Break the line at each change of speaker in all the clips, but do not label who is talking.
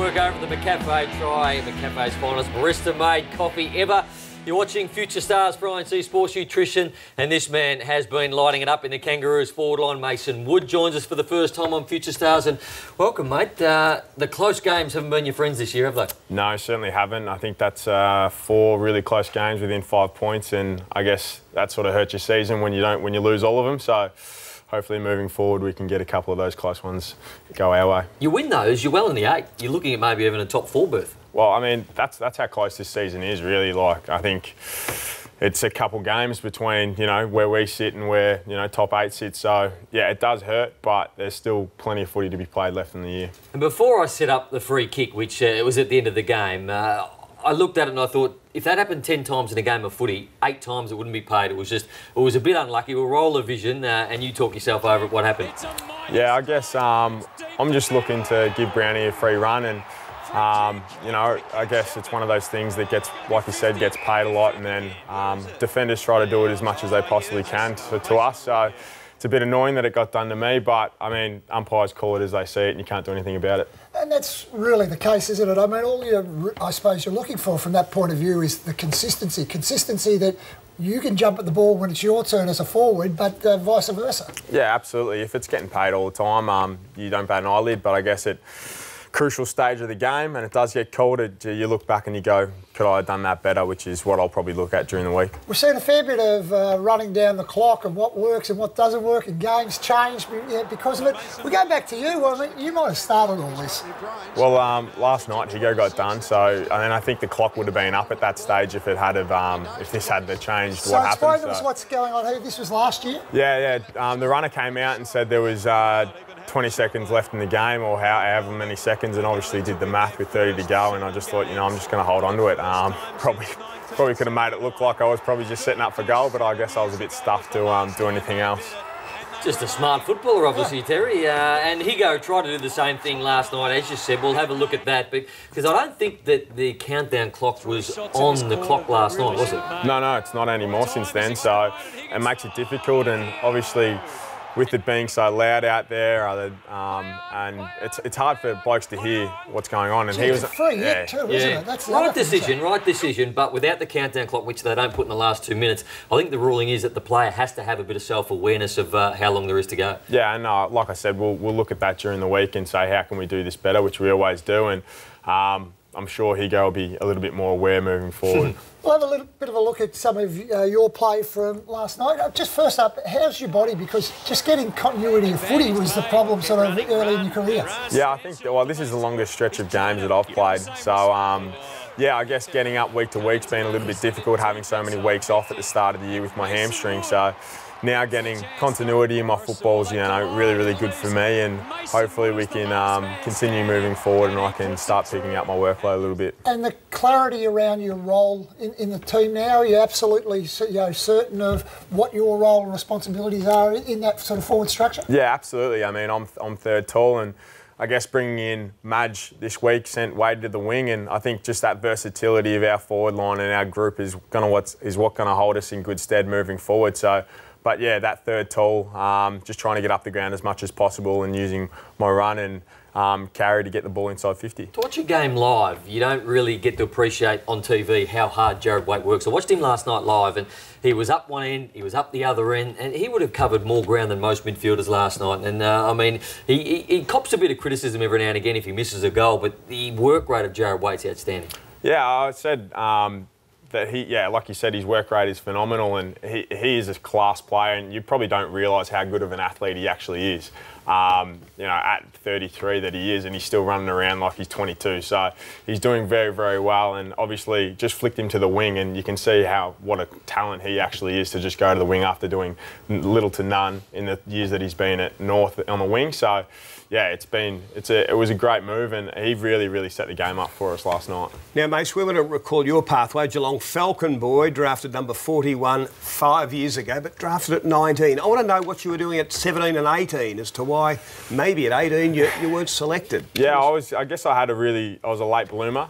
work over the McCafe try. McCafe's finest barista-made coffee ever. You're watching Future Stars for INC Sports Nutrition, and this man has been lighting it up in the Kangaroos forward line. Mason Wood joins us for the first time on Future Stars, and welcome, mate. The close games haven't been your friends this year, have they?
No, certainly haven't. I think that's 4 really close games within 5 points, and I guess that sort of hurts your season when you lose all of them. So hopefully moving forward we can get a couple of those close ones go our way. You
win those, you're well in the 8. You're looking at maybe even a top 4 berth.
Well, I mean, that's how close this season is, really. Like, I think it's a couple games between, where we sit and where, top 8 sits. So, yeah, it does hurt, but there's still plenty of footy to be played left in the year.
And before I set up the free kick, which it was at the end of the game, I looked at it and I thought, if that happened 10 times in a game of footy, 8 times it wouldn't be paid. It was a bit unlucky. We'll roll the vision, and you talk yourself over it. What happened?
Yeah, I guess I'm just looking to give Brownie a free run, and I guess it's one of those things that gets, like you said, gets paid a lot, and then defenders try to do it as much as they possibly can to us. So it's a bit annoying that it got done to me, but, I mean, umpires call it as they see it and you can't do anything about it.
And that's really the case, isn't it? I mean, I suppose you're looking for from that point of view is the consistency. Consistency that you can jump at the ball when it's your turn as a forward, but vice versa. Yeah,
absolutely. If it's getting paid all the time, you don't bat an eyelid, but I guess crucial stage of the game and it does get called, you look back and you go, could I have done that better, which is what I'll probably look at during the week.
We've seen a fair bit of running down the clock and what works and what doesn't work, and games change because of it. We go back to you. I mean, you might have started all this.
Well, last night Higo got done, so I think the clock would have been up at that stage if it had if this hadn't changed.
So
what happened.
Explain to us what's going on here. This was last year?
Yeah. The runner came out and said there was 20 seconds left in the game, or however many seconds, and obviously did the math with 30 to go, and I just thought, I'm just going to hold on to it. Probably could have made it look like I was probably just setting up for goal, but I guess I was a bit stuffed to do anything else.
Just a smart footballer, obviously, Terry. And Higo tried to do the same thing last night, as you said. We'll have a look at that, because I don't think that the countdown clock was on the clock last night, was it?
No, it's not anymore since then, so it makes it difficult, and obviously with it being so loud out there, and it's hard for blokes to hear what's going on. And
he was a free hit too, isn't it? That's
right decision. But without the countdown clock, which they don't put in the last 2 minutes, I think the ruling is that the player has to have a bit of self-awareness of how long there is to go. Yeah,
and like I said, we'll look at that during the week and say how can we do this better, which we always do. And I'm sure Higo will be a little bit more aware moving forward.
We'll have a little bit of a look at some of your play from last night. Just first up, how's your body? Because just getting continuity of footy was the problem sort of early in your career.
Yeah, I think, this is the longest stretch of games that I've played. So, yeah, I guess getting up week to week's been a little bit difficult, having so many weeks off at the start of the year with my hamstring. So now getting continuity in my football is, really, really good for me, and hopefully we can continue moving forward and I can start picking up my workload a little bit.
And the clarity around your role in the team now, are you absolutely certain of what your role and responsibilities are in that sort of forward structure?
Yeah, absolutely. I mean, I'm third tall, and I guess bringing in Madge this week sent Wade to the wing, and I think just that versatility of our forward line and our group is what going to hold us in good stead moving forward. So. But yeah, that third tall, just trying to get up the ground as much as possible and using my run and carry to get the ball inside 50.
To watch a game live, you don't really get to appreciate on TV how hard Jared Waite works. I watched him last night live, and he was up one end, he was up the other end, and he would have covered more ground than most midfielders last night. And I mean, he cops a bit of criticism every now and again if he misses a goal, but the work rate of Jared Waite's outstanding. Yeah,
I said that like you said, his work rate is phenomenal, and he is a class player, and you probably don't realise how good of an athlete he actually is. At 33 that he is, and he's still running around like he's 22. So he's doing very, very well, and obviously just flicked him to the wing, and you can see what a talent he actually is to just go to the wing after doing little to none in the years that he's been at North on the wing. So yeah, it was a great move, and he really, really set the game up for us last night.
Now, Mace, we want to recall your pathway. Geelong Falcon boy, drafted number 41 5 years ago, but drafted at 19. I want to know what you were doing at 17 and 18 as to why maybe at 18 you weren't selected.
Yeah, I guess I was a late bloomer.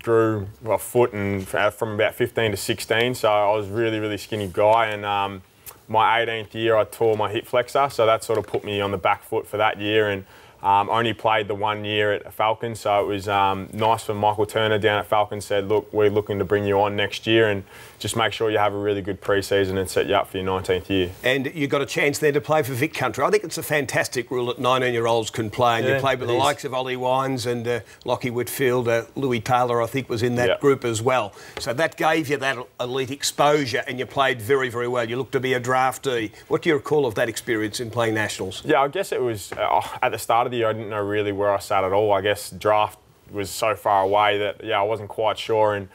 Grew a foot and from about 15 to 16, so I was really, really skinny guy, and my 18th year I tore my hip flexor, so that sort of put me on the back foot for that year, and Only played the 1 year at Falcons, so it was nice for Michael Turner down at Falcons. Said, look, we're looking to bring you on next year and just make sure you have a really good pre-season and set you up for your 19th year.
And you got a chance there to play for Vic Country. I think it's a fantastic rule that 19-year-olds can play, and you played with the likes of Ollie Wines and Lockie Whitfield. Louis Taylor, I think, was in that group as well. So that gave you that elite exposure, and you played very, very well. You looked to be a draftee. What do you recall of that experience in playing nationals?
Yeah, I guess it was at the start of the year, I didn't know really where I sat at all. I guess draft was so far away that, I wasn't quite sure. And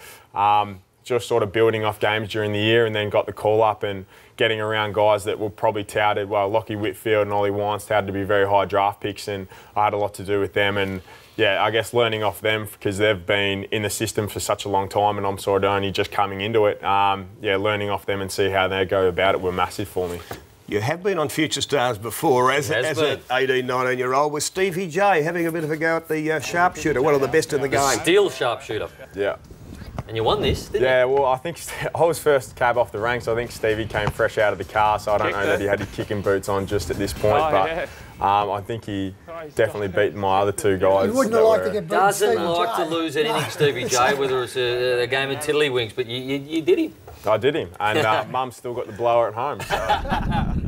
just sort of building off games during the year, and then got the call up and getting around guys that were probably touted. Well, Lockie Whitfield and Ollie Wines touted to be very high draft picks, and I had a lot to do with them. And I guess learning off them because they've been in the system for such a long time, and I'm sort of only just coming into it. Learning off them and see how they go about it were massive for me.
You have been on Future Stars before as an 18, 19-year-old with Stevie J having a bit of a go at the sharpshooter, one of the best in the game.
Steel sharpshooter.
Yeah.
And you won this, didn't you?
Yeah, well, I think I was first cab off the ranks. I think Stevie came fresh out of the car, so I don't know that he had his kicking boots on just at this point. I think he definitely beat my other two guys.
You wouldn't have liked to get beaten.
Doesn't like to lose anything, Stevie J, whether it's a game of tiddlywinks, but you did him.
I did him, and Mum still got the blower at home. So.